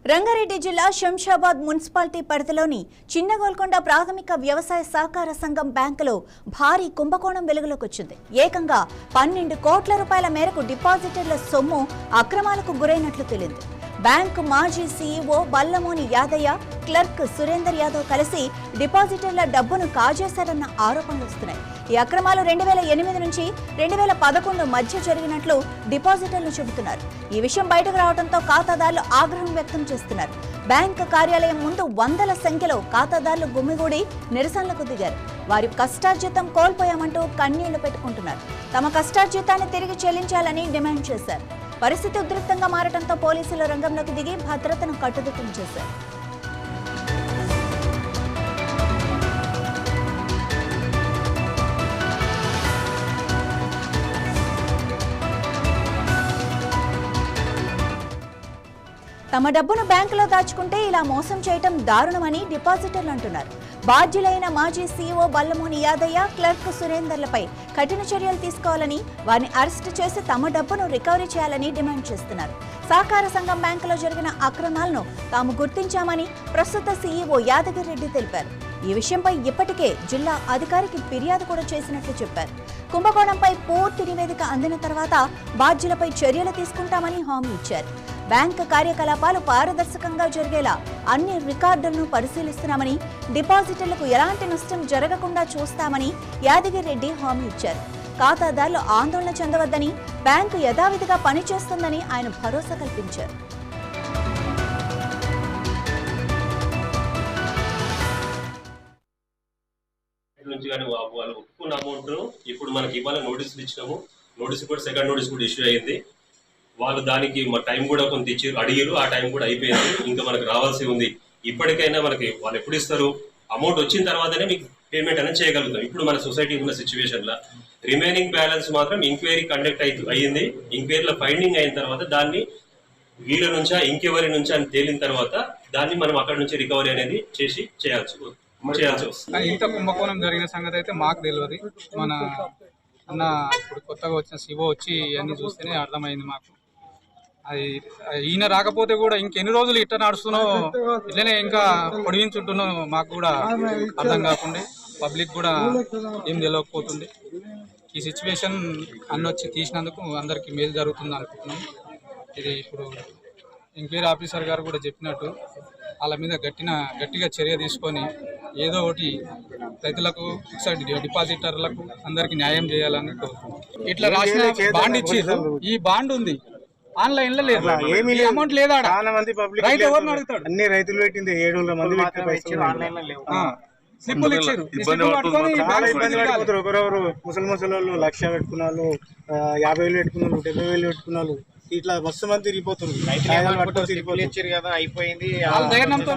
రంగారెడ్డి జిల్లా శంషాబాద్ మున్సిపాలిటీ పరిధిలోని చిన్నగోల్కొండ ప్రాథమిక వ్యవసాయ సహకార సంఘం బ్యాంకులో భారీ కుంభకోణం వెలుగులోకి వచ్చింది. ఏకంగా 12 కోట్ల రూపాయల మేరకు డిపాజిటర్ల సొమ్ము అక్రమాలకు గురైనట్లు తేలింది. బ్యాంకు మాజీ సీఈఓ బల్లమోని యాదయ్య, క్లర్క్ సురేందర్ యాదవ్ కలిసి డిపాజిటర్ల డబ్బును కాజేశారన్న ఆరోపణలు వస్తున్నాయి. ఈ అక్రమాలు 2008 నుంచి 2011 మధ్య జరిగినట్లు డిపాజిటర్లు చెబుతున్నారు. ఈ విషయం బయటకు రావడంతో ఖాతాదారులు ఆగ్రహం వ్యక్తం చేస్తున్నారు. బ్యాంకు కార్యాలయం ముందు వందల సంఖ్యలో ఖాతాదారులు గుమిగూడి నిరసనలకు దిగారు. వారి కష్టార్జితం కోల్పోయామంటూ కన్నీళ్లు పెట్టుకుంటున్నారు. తమ కష్టార్జితాన్ని తిరిగి చెల్లించాలని డిమాండ్ చేశారు. పరిస్థితి ఉద్రిక్తంగా మారడంతో పోలీసులు రంగంలోకి దిగి భద్రతను కట్టుదిట్టం చేశారు. తమ డబ్బును బ్యాంకులో దాచుకుంటే ఇలా మోసం చేయటం దారుణమని డిపాజిటర్లు అంటున్నారు. బాధ్యులైన మాజీ సీఈఓ బల్లమోని యాదయ్య, క్లర్క్ సురేందర్లపై కఠిన చర్యలు తీసుకోవాలని, వారిని అరెస్టు చేసి తమ డబ్బును రికవరీ చేయాలని డిమాండ్ చేస్తున్నారు. సహకార సంఘం బ్యాంకులో జరిగిన అక్రమాలను తాము గుర్తించామని ప్రస్తుత సీఈఓ యాదగిరి రెడ్డి తెలిపారు. ఈ విషయంపై ఇప్పటికే జిల్లా అధికారికి ఫిర్యాదు కూడా చేసినట్లు చెప్పారు. కుంభకోణంపై పూర్తి నివేదిక అందిన తర్వాత బాధ్యులపై చర్యలు తీసుకుంటామని హామీ ఇచ్చారు. బ్యాంకు కార్యకలాపాలు పారదర్శకంగా జరిగేలా అన్ని రికార్డులను పరిశీలిస్తున్నామని, డిపాజిటర్లకు ఎలాంటి నష్టం జరగకుండా చూస్తామని యాదగిరి రెడ్డి హామీ ఇచ్చారు. ఖాతాదారులు ఆందోళన చెందవద్దని, బ్యాంకు యథావిధిగా పనిచేస్తుందని ఆయన భరోసా కల్పించారు. నుంచి కానీ వాళ్ళు ఒప్పుకున్న అమౌంట్ ఇప్పుడు మనకి ఇవాళ నోటీసులు ఇచ్చినాము. నోటీస్ కూడా సెకండ్ నోటీస్ కూడా ఇష్యూ అయ్యింది. వాళ్ళు దానికి మా టైం కూడా కొంత ఇచ్చారు, అడిగారు. ఆ టైం కూడా అయిపోయింది. ఇంకా మనకు రావాల్సి ఉంది. ఇప్పటికైనా మనకి వాళ్ళు ఎప్పుడు ఇస్తారు, అమౌంట్ వచ్చిన తర్వాతనే మీకు పేమెంట్ అనేది చేయగలుగుతాం. ఇప్పుడు మన సొసైటీ ఉన్న సిచ్యువేషన్లో రిమైనింగ్ బ్యాలెన్స్ మాత్రం ఎంక్వైరీ కండక్ట్ అయ్యింది. ఎంక్వైరీలో ఫైండింగ్ అయిన తర్వాత దాన్ని వీళ్ళ నుంచా ఇంకెవరి నుంచా అని తేలిన తర్వాత దాన్ని మనం అక్కడ నుంచి రికవరీ అనేది చేయాల్సి వస్తుంది. ఇంత కుంభకోణం జరిగిన సంగతి అయితే మాకు తెలియదు. మన అన్న ఇప్పుడు కొత్తగా వచ్చిన శివ వచ్చి అన్ని చూస్తేనే అర్థమైంది మాకు. అది ఈయన రాకపోతే కూడా ఇంకెన్ని రోజులు ఇట్లా నడుస్తున్నో, ఇట్లనే ఇంకా పొడిగించుంటున్నో మాకు కూడా అర్థం కాకుండా, పబ్లిక్ కూడా ఏం తెలియకపోతుంది. ఈ సిచ్యువేషన్ అన్నొచ్చి తీసినందుకు అందరికీ మేలు జరుగుతుంది అనుకుంటున్నాం. ఇది ఇప్పుడు ఎంక్వైరీ ఆఫీసర్ గారు కూడా చెప్పినట్టు వాళ్ళ మీద గట్టిగా చర్య తీసుకొని ఏదో ఒకటి రైతులకు, డిపాజిటర్లకు అందరికి న్యాయం చేయాలని కోరుకుంటున్నాం. ఇట్లా రాసిన బాండ్ ఇచ్చారు. ఈ బాండ్ ఉంది, ఆన్లైన్ లో లేదు, అమౌంట్ లేదా, రైతు ఎవరిని అడుగుతాడు? అన్ని రైతులు పెట్టింది 700 మంది స్లిప్పులు ఇచ్చారు. ఒకరెవరు ముసలి వాళ్ళు 1,00,000 పెట్టుకున్న వాళ్ళు, 50,000 పెట్టుకున్న వాళ్ళు, 70,000 పెట్టుకున్న వాళ్ళు, ఇట్లా మస్తు మంది తిరిగిపోతున్నారు. అయిపోయింది. ధైర్యంతో